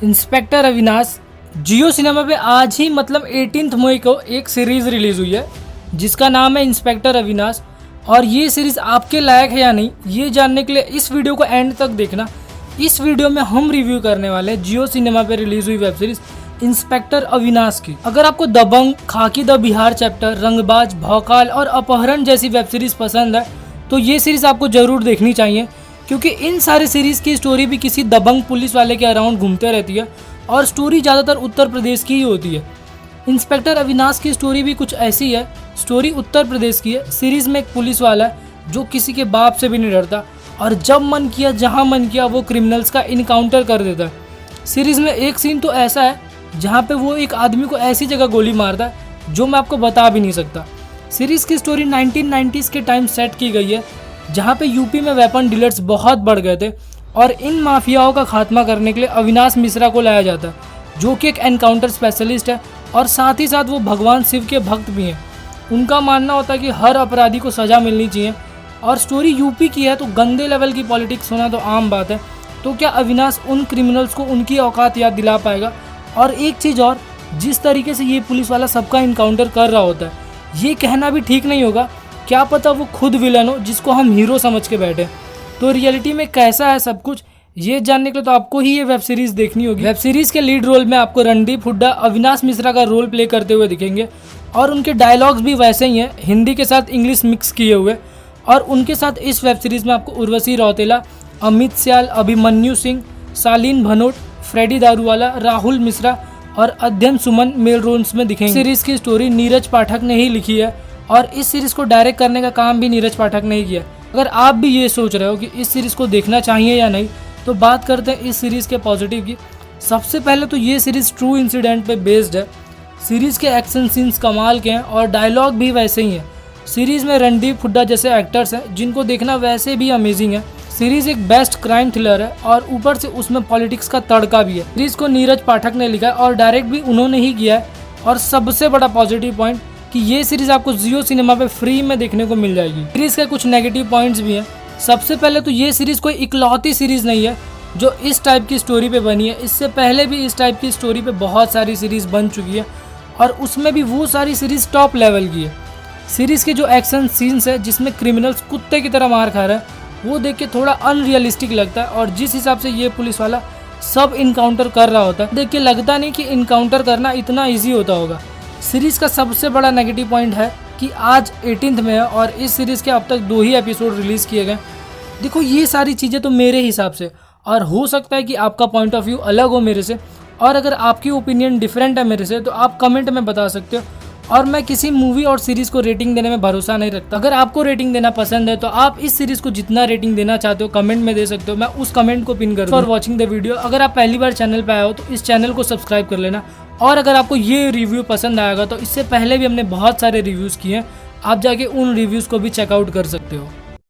Inspector Avinash जियो cinema पे आज ही मतलब 18 मई को एक सीरीज़ रिलीज़ हुई है जिसका नाम है इंस्पेक्टर अविनाश। और ये सीरीज़ आपके लायक है या नहीं ये जानने के लिए इस वीडियो को एंड तक देखना। इस वीडियो में हम रिव्यू करने वाले हैं जियो सिनेमा पे रिलीज़ हुई वेब सीरीज़ इंस्पेक्टर अविनाश की। अगर आपको दबंग, खाकी द बिहार चैप्टर, रंगबाज, भौकाल और अपहरण जैसी वेब सीरीज़ पसंद है तो ये सीरीज़ आपको ज़रूर देखनी चाहिए, क्योंकि इन सारी सीरीज़ की स्टोरी भी किसी दबंग पुलिस वाले के अराउंड घूमते रहती है और स्टोरी ज़्यादातर उत्तर प्रदेश की ही होती है। इंस्पेक्टर अविनाश की स्टोरी भी कुछ ऐसी है। स्टोरी उत्तर प्रदेश की है। सीरीज़ में एक पुलिस वाला है जो किसी के बाप से भी नहीं डरता और जब मन किया जहां मन किया वो क्रिमिनल्स का इनकाउंटर कर देता है। सीरीज़ में एक सीन तो ऐसा है जहां पे वो एक आदमी को ऐसी जगह गोली मारता है जो मैं आपको बता भी नहीं सकता। सीरीज़ की स्टोरी 1990s के टाइम सेट की गई है जहाँ पे यूपी में वेपन डीलर्स बहुत बढ़ गए थे और इन माफियाओं का खात्मा करने के लिए अविनाश मिश्रा को लाया जाता है जो कि एक एनकाउंटर स्पेशलिस्ट है और साथ ही साथ वो भगवान शिव के भक्त भी हैं। उनका मानना होता है कि हर अपराधी को सज़ा मिलनी चाहिए और स्टोरी यूपी की है तो गंदे लेवल की पॉलिटिक्स होना तो आम बात है। तो क्या अविनाश उन क्रिमिनल्स को उनकी औकात याद दिला पाएगा? और एक चीज़ और, जिस तरीके से ये पुलिस वाला सबका इनकाउंटर कर रहा होता है ये कहना भी ठीक नहीं होगा, क्या पता वो खुद विलन हो जिसको हम हीरो समझ के बैठे। तो रियलिटी में कैसा है सब कुछ ये जानने के लिए तो आपको ही ये वेब सीरीज़ देखनी होगी। वेब सीरीज़ के लीड रोल में आपको रणदीप हुड्डा अविनाश मिश्रा का रोल प्ले करते हुए दिखेंगे और उनके डायलॉग्स भी वैसे ही हैं, हिंदी के साथ इंग्लिश मिक्स किए हुए। और उनके साथ इस वेब सीरीज़ में आपको उर्वशी रौतेला, अमित सियाल, अभिमन्यु सिंह, सालीन भनोट, फ्रेडी दारूवाला, राहुल मिश्रा और अध्ययन सुमन मेल रोल्स में दिखेंगे। सीरीज़ की स्टोरी नीरज पाठक ने ही लिखी है और इस सीरीज़ को डायरेक्ट करने का काम भी नीरज पाठक ने ही किया। अगर आप भी ये सोच रहे हो कि इस सीरीज़ को देखना चाहिए या नहीं तो बात करते हैं इस सीरीज़ के पॉजिटिव की। सबसे पहले तो ये सीरीज़ ट्रू इंसिडेंट पे बेस्ड है। सीरीज़ के एक्शन सीन्स कमाल के हैं और डायलॉग भी वैसे ही हैं। सीरीज़ में रणदीप हुड्डा जैसे एक्टर्स हैं जिनको देखना वैसे भी अमेजिंग है। सीरीज़ एक बेस्ट क्राइम थ्रिलर है और ऊपर से उसमें पॉलिटिक्स का तड़का भी है। सीरीज़ को नीरज पाठक ने लिखा है और डायरेक्ट भी उन्होंने ही किया है। और सबसे बड़ा पॉजिटिव पॉइंट कि ये सीरीज़ आपको जियो सिनेमा पे फ्री में देखने को मिल जाएगी। सीरीज़ के कुछ नेगेटिव पॉइंट्स भी हैं। सबसे पहले तो ये सीरीज़ कोई इकलौती सीरीज़ नहीं है जो इस टाइप की स्टोरी पे बनी है। इससे पहले भी इस टाइप की स्टोरी पे बहुत सारी सीरीज़ बन चुकी है और उसमें भी वो सारी सीरीज़ टॉप लेवल की है। सीरीज़ के जो एक्शन सीन्स है जिसमें क्रिमिनल्स कुत्ते की तरह मार खा रहा है वो देख के थोड़ा अनरियलिस्टिक लगता है और जिस हिसाब से ये पुलिस वाला सब इनकाउंटर कर रहा होता है देख के लगता नहीं कि इनकाउंटर करना इतना ईजी होता होगा। सीरीज़ का सबसे बड़ा नेगेटिव पॉइंट है कि आज 18 में है और इस सीरीज़ के अब तक 2 ही एपिसोड रिलीज़ किए गए। देखो ये सारी चीज़ें तो मेरे हिसाब से, और हो सकता है कि आपका पॉइंट ऑफ व्यू अलग हो मेरे से, और अगर आपकी ओपिनियन डिफरेंट है मेरे से तो आप कमेंट में बता सकते हो। और मैं किसी मूवी और सीरीज़ को रेटिंग देने में भरोसा नहीं रखता। अगर आपको रेटिंग देना पसंद है तो आप इस सीरीज़ को जितना रेटिंग देना चाहते हो कमेंट में दे सकते हो, मैं उस कमेंट को पिन करूँगा। फॉर वॉचिंग द वीडियो, अगर आप पहली बार चैनल पे आए हो तो इस चैनल को सब्सक्राइब कर लेना। और अगर आपको ये रिव्यू पसंद आएगा तो इससे पहले भी हमने बहुत सारे रिव्यूज़ किए हैं, आप जाके उन रिव्यूज़ को भी चेकआउट कर सकते हो।